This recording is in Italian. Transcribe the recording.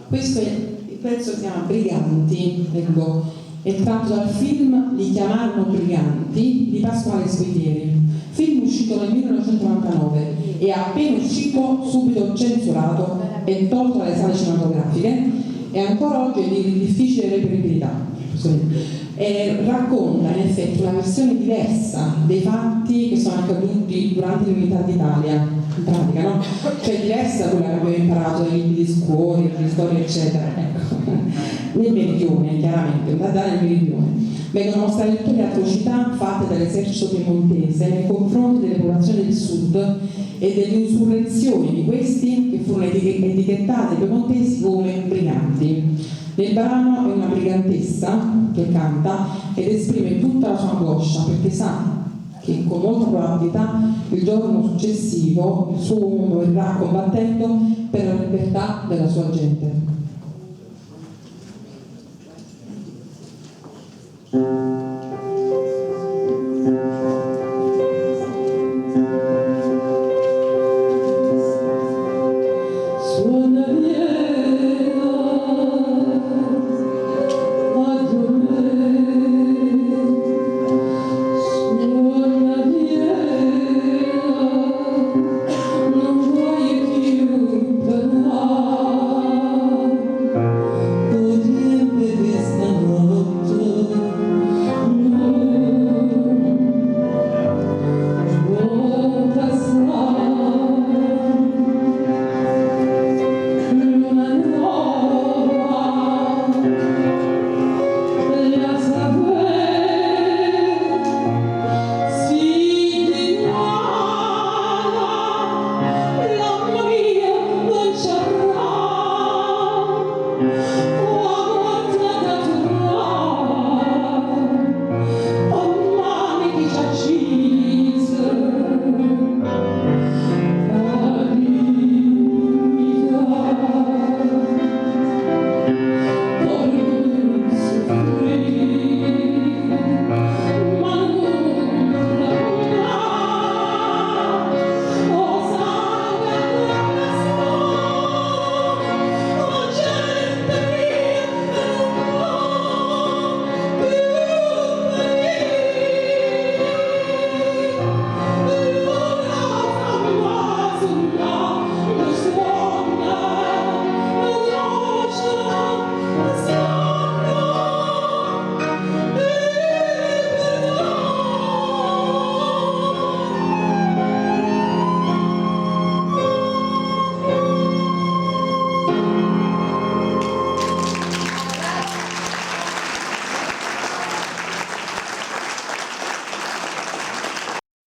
Questo il pezzo si chiama Briganti, ecco, è tratto dal film Li chiamarono Briganti di Pasquale Sguitieri, film uscito nel 1999 e appena uscito subito censurato e tolto dalle sale cinematografiche e ancora oggi è di difficile reperibilità. Racconta in effetti una versione diversa dei fatti che sono accaduti durante l'unità d'Italia, in pratica, no? Cioè diversa da quella che abbiamo imparato dai libri di scuola, di storia, eccetera. Ecco. Nel meridione, chiaramente, nel meridione, vengono mostrate tutte le atrocità fatte dall'esercito piemontese nei confronti delle popolazioni del sud e delle insurrezioni di questi che furono etichettate ai piemontesi come briganti. Nel brano è una brigantessa che canta ed esprime tutta la sua angoscia perché sa che con molta probabilità il giorno successivo il suo uomo verrà combattendo per la libertà della sua gente.